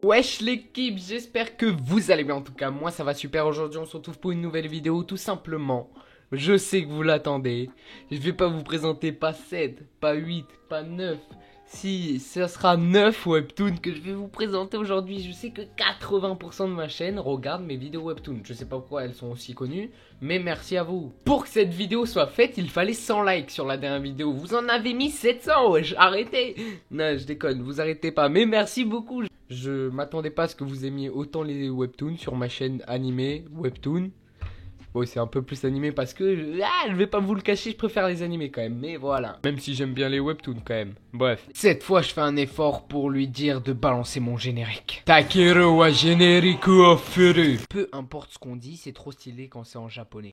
Wesh l'équipe, j'espère que vous allez bien. En tout cas, moi ça va super. Aujourd'hui on se retrouve pour une nouvelle vidéo. Tout simplement, je sais que vous l'attendez. Je vais pas vous présenter pas 7, pas 8, pas 9. Si, ça sera 9 webtoons que je vais vous présenter aujourd'hui. Je sais que 80% de ma chaîne regarde mes vidéos webtoons. Je sais pas pourquoi elles sont aussi connues, mais merci à vous. Pour que cette vidéo soit faite, il fallait 100 likes sur la dernière vidéo. Vous en avez mis 700, wesh, arrêtez. Non, je déconne, vous arrêtez pas, mais merci beaucoup. Je m'attendais pas à ce que vous aimiez autant les webtoons sur ma chaîne animée webtoon. Bon, c'est un peu plus animé parce que je vais pas vous le cacher, je préfère les animés quand même, mais voilà. Même si j'aime bien les webtoons quand même. Bref. Cette fois, je fais un effort pour lui dire de balancer mon générique. Takeru wa générique au furu. Peu importe ce qu'on dit, c'est trop stylé quand c'est en japonais.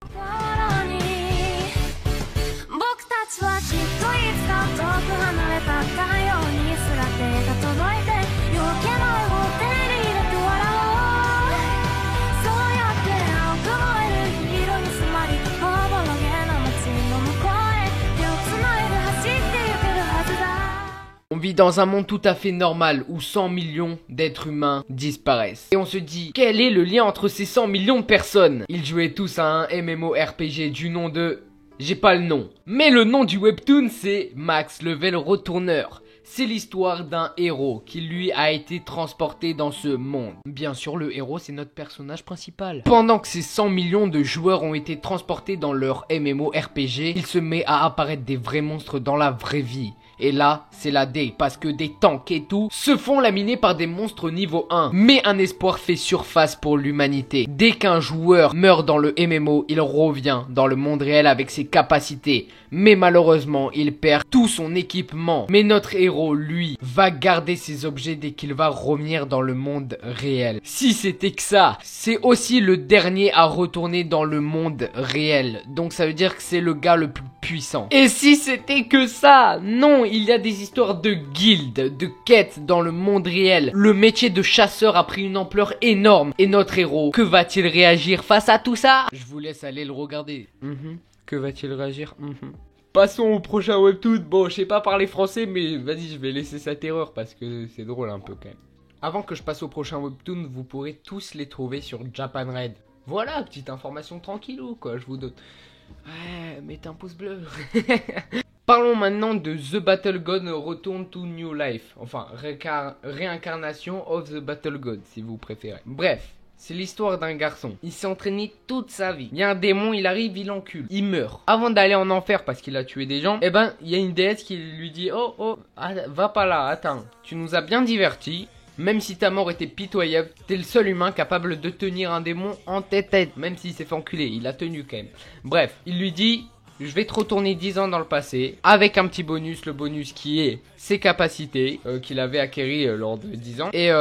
On vit dans un monde tout à fait normal où 100 millions d'êtres humains disparaissent. Et on se dit, quel est le lien entre ces 100 millions de personnes? Ils jouaient tous à un MMORPG du nom de... J'ai pas le nom. Mais le nom du webtoon c'est Max Level Retourneur. C'est l'histoire d'un héros qui lui a été transporté dans ce monde. Bien sûr, le héros c'est notre personnage principal. Pendant que ces 100 millions de joueurs ont été transportés dans leur MMORPG, il se met à apparaître des vrais monstres dans la vraie vie. Et là, c'est la D, parce que des tanks et tout se font laminer par des monstres niveau 1. Mais un espoir fait surface pour l'humanité. Dès qu'un joueur meurt dans le MMO, il revient dans le monde réel avec ses capacités. Mais malheureusement, il perd tout son équipement. Mais notre héros, lui, va garder ses objets dès qu'il va revenir dans le monde réel. Si c'était que ça, c'est aussi le dernier à retourner dans le monde réel. Donc ça veut dire que c'est le gars le plus puissant. Et si c'était que ça, non, il y a des histoires de guildes, de quêtes dans le monde réel. Le métier de chasseur a pris une ampleur énorme. Et notre héros, que va-t-il réagir face à tout ça? Je vous laisse aller le regarder. Que va-t-il réagir? Passons au prochain webtoon. Bon, je sais pas parler français, mais vas-y, je vais laisser cette erreur parce que c'est drôle un peu quand même. Avant que je passe au prochain webtoon, vous pourrez tous les trouver sur Japan Red. Voilà, petite information tranquillou quoi, je vous donne. Ouais, mettez un pouce bleu. Parlons maintenant de The Battle God Return to New Life. Enfin, réincarnation of the Battle God, si vous préférez. Bref, c'est l'histoire d'un garçon. Il s'est entraîné toute sa vie. Il y a un démon, il arrive, il l'encule. Il meurt. Avant d'aller en enfer parce qu'il a tué des gens, eh ben, il y a une déesse qui lui dit « Oh, va pas là, attends. Tu nous as bien divertis. Même si ta mort était pitoyable, t'es le seul humain capable de tenir un démon en tête-tête. Même s'il s'est fait enculer, il a tenu quand même. Bref, il lui dit... Je vais te retourner 10 ans dans le passé, avec un petit bonus, le bonus qui est ses capacités qu'il avait acquéries lors de 10 ans. Et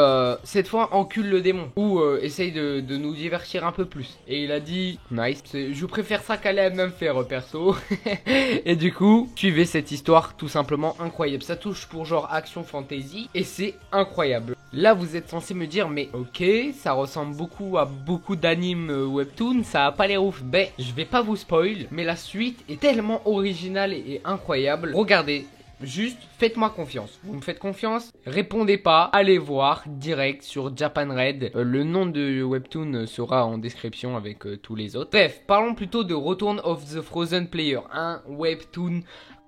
cette fois, encule le démon, ou essaye de nous divertir un peu plus. Et il a dit, nice, je préfère ça qu'aller à même faire perso. Et du coup, suivez cette histoire tout simplement incroyable. Ça touche pour genre action fantasy, et c'est incroyable. Là, vous êtes censé me dire, mais ok, ça ressemble beaucoup à beaucoup d'animes webtoon, ça a pas l'air ouf. Ben, je vais pas vous spoil, mais la suite est tellement originale et incroyable. Regardez, juste faites-moi confiance. Vous me faites confiance? Répondez pas, allez voir direct sur Japan Red. Le nom de webtoon sera en description avec tous les autres. Bref, parlons plutôt de Return of the Frozen Player, un webtoon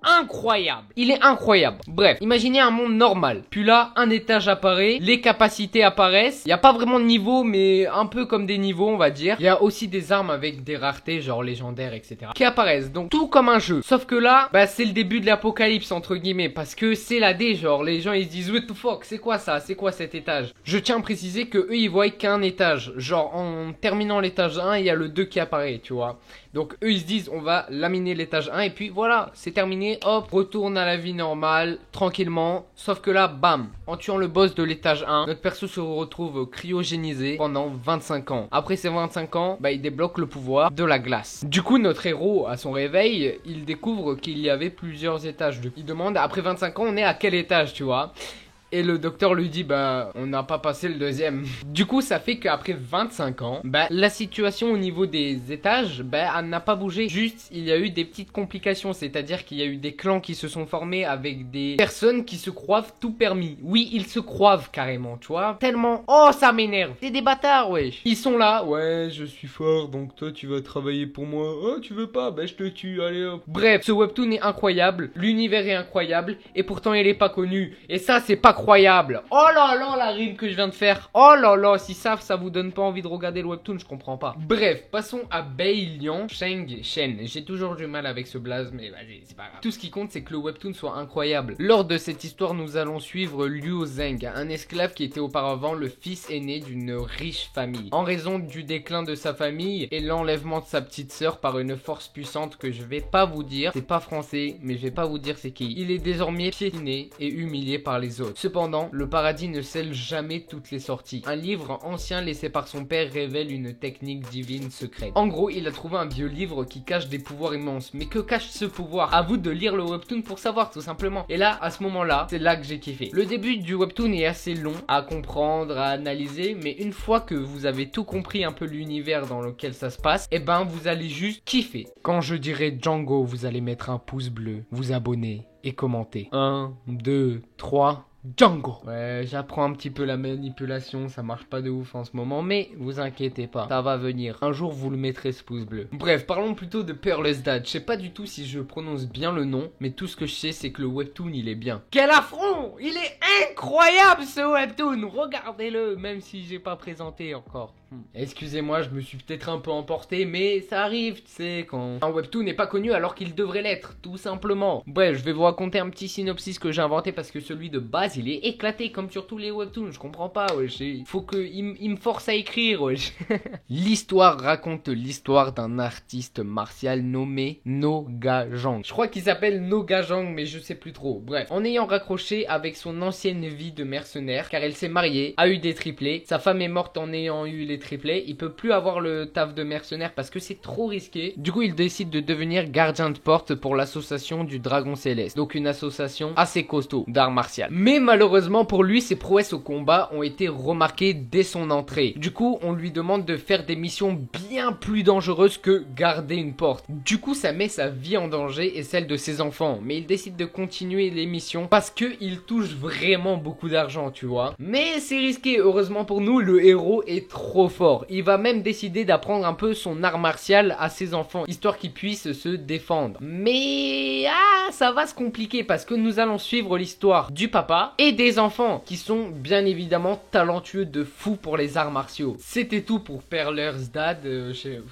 incroyable. Il est incroyable. Bref, imaginez un monde normal. Puis là, un étage apparaît, les capacités apparaissent. Il n'y a pas vraiment de niveau, mais un peu comme des niveaux, on va dire. Il y a aussi des armes avec des raretés, genre légendaires, etc. qui apparaissent. Donc, tout comme un jeu. Sauf que là, bah, c'est le début de l'apocalypse, entre guillemets. Parce que c'est la D, genre, les gens, ils se disent, what the fuck, c'est quoi ça? C'est quoi cet étage? Je tiens à préciser que eux, ils voient qu'un étage. Genre, en terminant l'étage 1, il y a le 2 qui apparaît, tu vois. Donc, eux, ils se disent, on va laminer l'étage 1. Et puis, voilà, c'est terminé. Hop, retourne à la vie normale, tranquillement. Sauf que là, bam, en tuant le boss de l'étage 1, notre perso se retrouve cryogénisé pendant 25 ans. Après ces 25 ans, bah, il débloque le pouvoir de la glace. Du coup, notre héros, à son réveil, il découvre qu'il y avait plusieurs étages. Il demande, après 25 ans, on est à quel étage, tu vois? Et le docteur lui dit bah on n'a pas passé le deuxième. Du coup ça fait qu'après 25 ans, bah la situation au niveau des étages, bah elle n'a pas bougé. Juste il y a eu des petites complications, c'est-à-dire qu'il y a eu des clans qui se sont formés avec des personnes qui se croivent tout permis. Oui, ils se croivent carrément, tu vois. Tellement, oh ça m'énerve. C'est des bâtards, wesh. Ils sont là, ouais je suis fort donc toi tu vas travailler pour moi. Oh tu veux pas, bah je te tue, allez hop. Bref, ce webtoon est incroyable, l'univers est incroyable et pourtant il est pas connu. Et ça c'est pas croyable. Oh là là la rime que je viens de faire. Oh là là, si ça vous donne pas envie de regarder le webtoon, je comprends pas. Bref, passons à Beilian Shen. J'ai toujours du mal avec ce blaze mais vas-y, c'est pas grave. Tout ce qui compte c'est que le webtoon soit incroyable. Lors de cette histoire, nous allons suivre Liu Zheng, un esclave qui était auparavant le fils aîné d'une riche famille. En raison du déclin de sa famille et l'enlèvement de sa petite sœur par une force puissante que je vais pas vous dire, c'est pas français, mais je vais pas vous dire c'est qui. Il est désormais piétiné et humilié par les autres. Cependant, le paradis ne scelle jamais toutes les sorties. Un livre ancien laissé par son père révèle une technique divine secrète. En gros, il a trouvé un vieux livre qui cache des pouvoirs immenses. Mais que cache ce pouvoir? À vous de lire le webtoon pour savoir tout simplement. Et là, à ce moment-là, c'est là que j'ai kiffé. Le début du webtoon est assez long à comprendre, à analyser, mais une fois que vous avez tout compris un peu l'univers dans lequel ça se passe, et ben vous allez juste kiffer. Quand je dirai Django, vous allez mettre un pouce bleu, vous abonner et commenter. 1, 2, 3... Django. Ouais, j'apprends un petit peu la manipulation, ça marche pas de ouf en ce moment, mais vous inquiétez pas, ça va venir. Un jour, vous le mettrez ce pouce bleu. Bref, parlons plutôt de Peerless Dad. Je sais pas du tout si je prononce bien le nom, mais tout ce que je sais, c'est que le webtoon, il est bien. Quel affront! Il est incroyable ce webtoon! Regardez-le, même si j'ai pas présenté encore. Excusez-moi, je me suis peut-être un peu emporté, mais ça arrive, tu sais, quand un webtoon n'est pas connu alors qu'il devrait l'être, tout simplement. Bref, je vais vous raconter un petit synopsis que j'ai inventé parce que celui de base, il est éclaté comme sur tous les webtoons, je comprends pas, wesh. Faut qu'il me force à écrire, wesh. L'histoire raconte l'histoire d'un artiste martial nommé No Ga Jang. Je crois qu'il s'appelle No Ga Jang, mais je sais plus trop. Bref, en ayant raccroché avec son ancienne vie de mercenaire, car elle s'est mariée, a eu des triplés, sa femme est morte en ayant eu les triplés, il peut plus avoir le taf de mercenaire parce que c'est trop risqué. Du coup, il décide de devenir gardien de porte pour l'association du Dragon Céleste. Donc une association assez costaud d'art martial. Mais malheureusement pour lui, ses prouesses au combat ont été remarquées dès son entrée. Du coup, on lui demande de faire des missions bien plus dangereuses que garder une porte. Du coup, ça met sa vie en danger et celle de ses enfants. Mais il décide de continuer les missions parce que il touche vraiment beaucoup d'argent, tu vois. Mais c'est risqué. Heureusement pour nous, le héros est trop fort. Il va même décider d'apprendre un peu son art martial à ses enfants, histoire qu'ils puissent se défendre. Mais ça va se compliquer parce que nous allons suivre l'histoire du papa et des enfants qui sont bien évidemment talentueux de fou pour les arts martiaux. C'était tout pour Peerless Dad.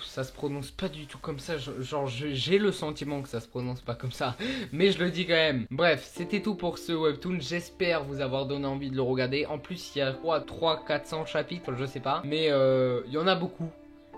Ça se prononce pas du tout comme ça. Genre j'ai le sentiment que ça se prononce pas comme ça, mais je le dis quand même. Bref, c'était tout pour ce webtoon. J'espère vous avoir donné envie de le regarder. En plus, il y a 300-400 chapitres, je sais pas, mais il y en a beaucoup.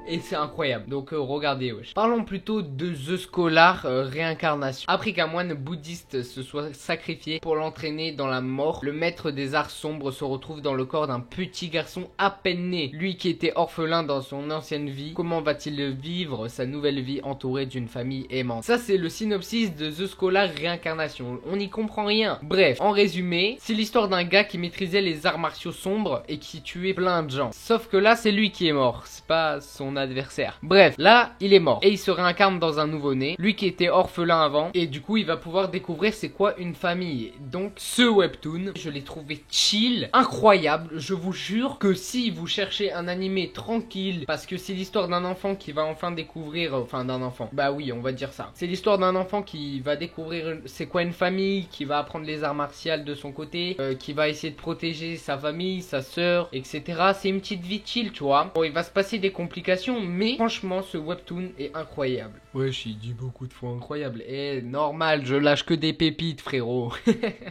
Et c'est incroyable, donc regardez, wesh. Parlons plutôt de The Scholar réincarnation. Après qu'un moine bouddhiste se soit sacrifié pour l'entraîner dans la mort, le maître des arts sombres se retrouve dans le corps d'un petit garçon à peine né. Lui qui était orphelin dans son ancienne vie, comment va-t-il vivre sa nouvelle vie entouré d'une famille aimante? Ça c'est le synopsis de The Scholar réincarnation, on n'y comprend rien. Bref, en résumé, c'est l'histoire d'un gars qui maîtrisait les arts martiaux sombres et qui tuait plein de gens. Sauf que là c'est lui qui est mort, c'est pas son adversaire. Bref, là, il est mort et il se réincarne dans un nouveau-né, lui qui était orphelin avant, et du coup, il va pouvoir découvrir c'est quoi une famille. Donc, ce webtoon, je l'ai trouvé chill, incroyable. Je vous jure que si vous cherchez un animé tranquille, parce que c'est l'histoire d'un enfant qui va enfin découvrir, enfin d'un enfant, bah oui, on va dire ça. C'est l'histoire d'un enfant qui va découvrir c'est quoi une famille, qui va apprendre les arts martiaux de son côté, qui va essayer de protéger sa famille, sa sœur, etc. C'est une petite vie chill, tu vois. Bon, il va se passer des complications, mais franchement ce webtoon est incroyable. Wesh, il dit beaucoup de fois incroyable. Et normal, je lâche que des pépites, frérot.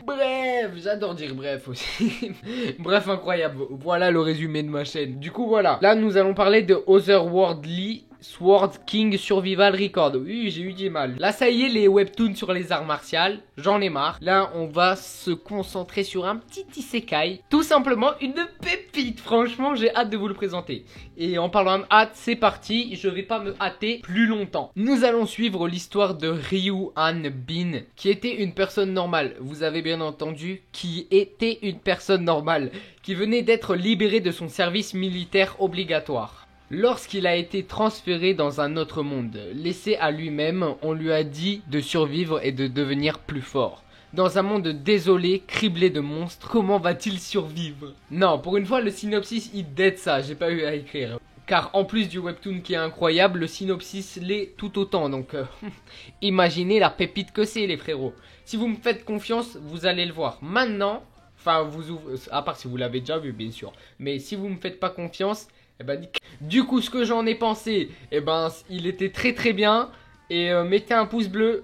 Bref, j'adore dire bref aussi. Bref, incroyable. Voilà le résumé de ma chaîne. Du coup, voilà. Là, nous allons parler de Otherworldly Sword King Survival Record. Oui, j'ai eu du mal. Là, ça y est, les webtoons sur les arts martiales, j'en ai marre. Là, on va se concentrer sur un petit isekai. Tout simplement, une pépite. Franchement, j'ai hâte de vous le présenter. Et en parlant de hâte, c'est parti. Je vais pas me hâter plus longtemps. Nous allons suivre l'histoire de Ryu Han Bin, qui était une personne normale. Vous avez bien entendu, qui était une personne normale, qui venait d'être libéré de son service militaire obligatoire. Lorsqu'il a été transféré dans un autre monde, laissé à lui-même, on lui a dit de survivre et de devenir plus fort. Dans un monde désolé, criblé de monstres, comment va-t-il survivre? Non, pour une fois, le synopsis, il date ça, j'ai pas eu à écrire. Car en plus du webtoon qui est incroyable, le synopsis l'est tout autant. Donc, imaginez la pépite que c'est, les frérots. Si vous me faites confiance, vous allez le voir. Maintenant, enfin, à part si vous l'avez déjà vu, bien sûr. Mais si vous me faites pas confiance... Eh ben, du coup, ce que j'en ai pensé, eh ben, il était très très bien. Et mettez un pouce bleu.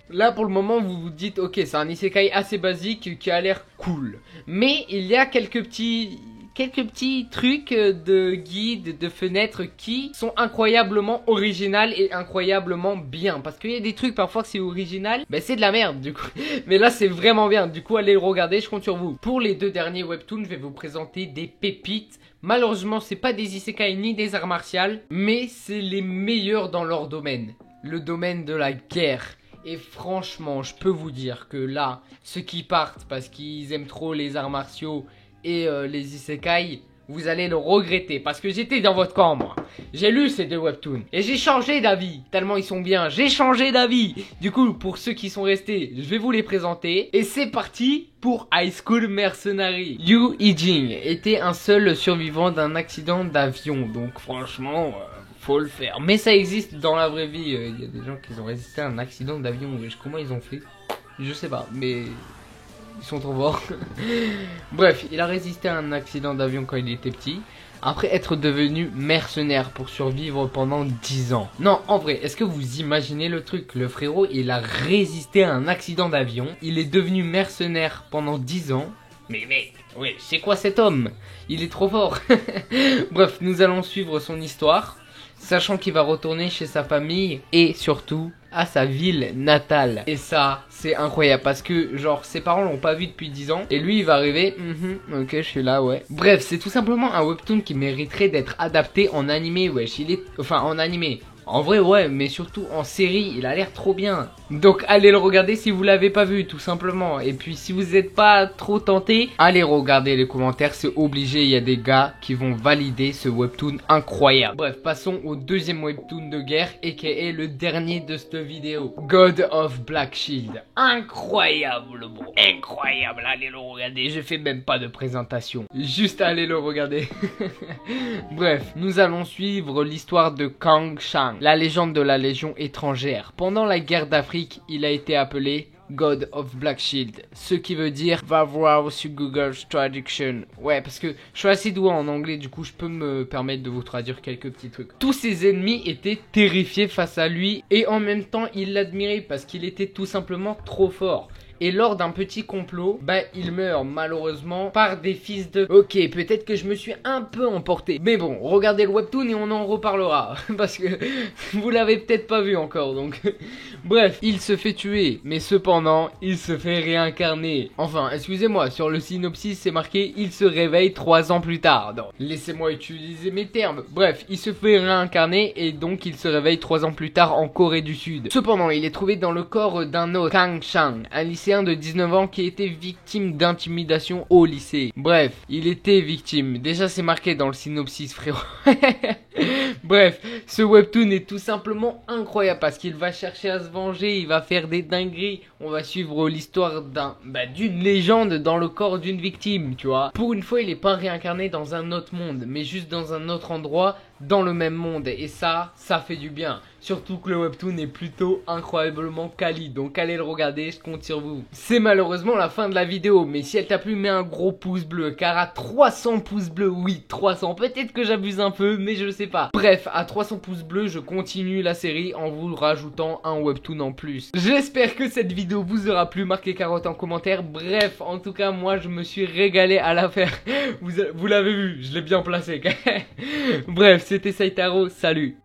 Là, pour le moment, vous vous dites, ok, c'est un isekai assez basique qui a l'air cool. Mais il y a quelques petits trucs de guides, de fenêtres qui sont incroyablement originales et incroyablement bien. Parce qu'il y a des trucs parfois que c'est original, ben c'est de la merde du coup. Mais là c'est vraiment bien, du coup allez le regarder, je compte sur vous. Pour les deux derniers webtoons, je vais vous présenter des pépites. Malheureusement c'est pas des isekai ni des arts martiaux, mais c'est les meilleurs dans leur domaine. Le domaine de la guerre. Et franchement, je peux vous dire que là, ceux qui partent parce qu'ils aiment trop les arts martiaux et les isekai, vous allez le regretter parce que j'étais dans votre camp moi. J'ai lu ces deux webtoons et j'ai changé d'avis tellement ils sont bien, j'ai changé d'avis. Du coup pour ceux qui sont restés, je vais vous les présenter et c'est parti pour High School Mercenary. Yu Hee-jin était un seul survivant d'un accident d'avion, donc franchement faut le faire. Mais ça existe dans la vraie vie, il y a des gens qui ont résisté à un accident d'avion, comment ils ont fait? Je sais pas, mais... ils sont trop forts. Bref, il a résisté à un accident d'avion quand il était petit. Après être devenu mercenaire pour survivre pendant 10 ans. Non, en vrai, est-ce que vous imaginez le truc? Le frérot, il a résisté à un accident d'avion. Il est devenu mercenaire pendant 10 ans. Mais, oui, c'est quoi cet homme? Il est trop fort. Bref, nous allons suivre son histoire. Sachant qu'il va retourner chez sa famille et surtout à sa ville natale. Et ça, c'est incroyable parce que genre ses parents l'ont pas vu depuis 10 ans et lui il va arriver, ok je suis là ouais. Bref, c'est tout simplement un webtoon qui mériterait d'être adapté en animé, wesh. Il est, enfin en animé. En vrai ouais, mais surtout en série, il a l'air trop bien. Donc allez le regarder si vous l'avez pas vu tout simplement. Et puis si vous n'êtes pas trop tenté, allez regarder les commentaires, c'est obligé, il y a des gars qui vont valider ce webtoon incroyable. Bref, passons au deuxième webtoon de guerre aka le dernier de cette vidéo, God of Black Shield. Incroyable bon, incroyable, allez le regarder, je fais même pas de présentation, juste allez le regarder. Bref, nous allons suivre l'histoire de Kang Shang, la légende de la Légion étrangère. Pendant la guerre d'Afrique, il a été appelé God of Black Shield, ce qui veut dire, va voir sur Google Traduction. Ouais, parce que je suis assez doué en anglais, du coup je peux me permettre de vous traduire quelques petits trucs. Tous ses ennemis étaient terrifiés face à lui et en même temps ils l'admiraient parce qu'il était tout simplement trop fort. Et lors d'un petit complot, bah il meurt malheureusement par des fils de... Ok, peut-être que je me suis un peu emporté. Mais bon, regardez le webtoon et on en reparlera. Parce que vous l'avez peut-être pas vu encore, donc... Bref, il se fait tuer, mais cependant, il se fait réincarner. Enfin, excusez-moi, sur le synopsis c'est marqué « Il se réveille 3 ans plus tard ». Non, laissez-moi utiliser mes termes. Bref, il se fait réincarner et donc il se réveille 3 ans plus tard en Corée du Sud. Cependant, il est trouvé dans le corps d'un autre, Kang Shang, un lycéen de 19 ans qui était victime d'intimidation au lycée. Bref, il était victime. Déjà c'est marqué dans le synopsis frérot. Bref, ce webtoon est tout simplement incroyable parce qu'il va chercher à se venger, il va faire des dingueries. On va suivre l'histoire d'une légende dans le corps d'une victime, tu vois. Pour une fois, il est pas réincarné dans un autre monde, mais juste dans un autre endroit, dans le même monde. Et ça fait du bien. Surtout que le webtoon est plutôt incroyablement quali. Donc allez le regarder, je compte sur vous. C'est malheureusement la fin de la vidéo, mais si elle t'a plu, mets un gros pouce bleu. Car à 300 pouces bleus, oui 300, peut-être que j'abuse un peu, mais je sais pas. Bref, à 300 pouces bleus, je continue la série en vous rajoutant un webtoon en plus. J'espère que cette vidéo vous aura plu, marquez carotte en commentaire. Bref, en tout cas, moi je me suis régalé à la faire. Vous l'avez vu, je l'ai bien placé. Bref, c'était Saitaro, salut.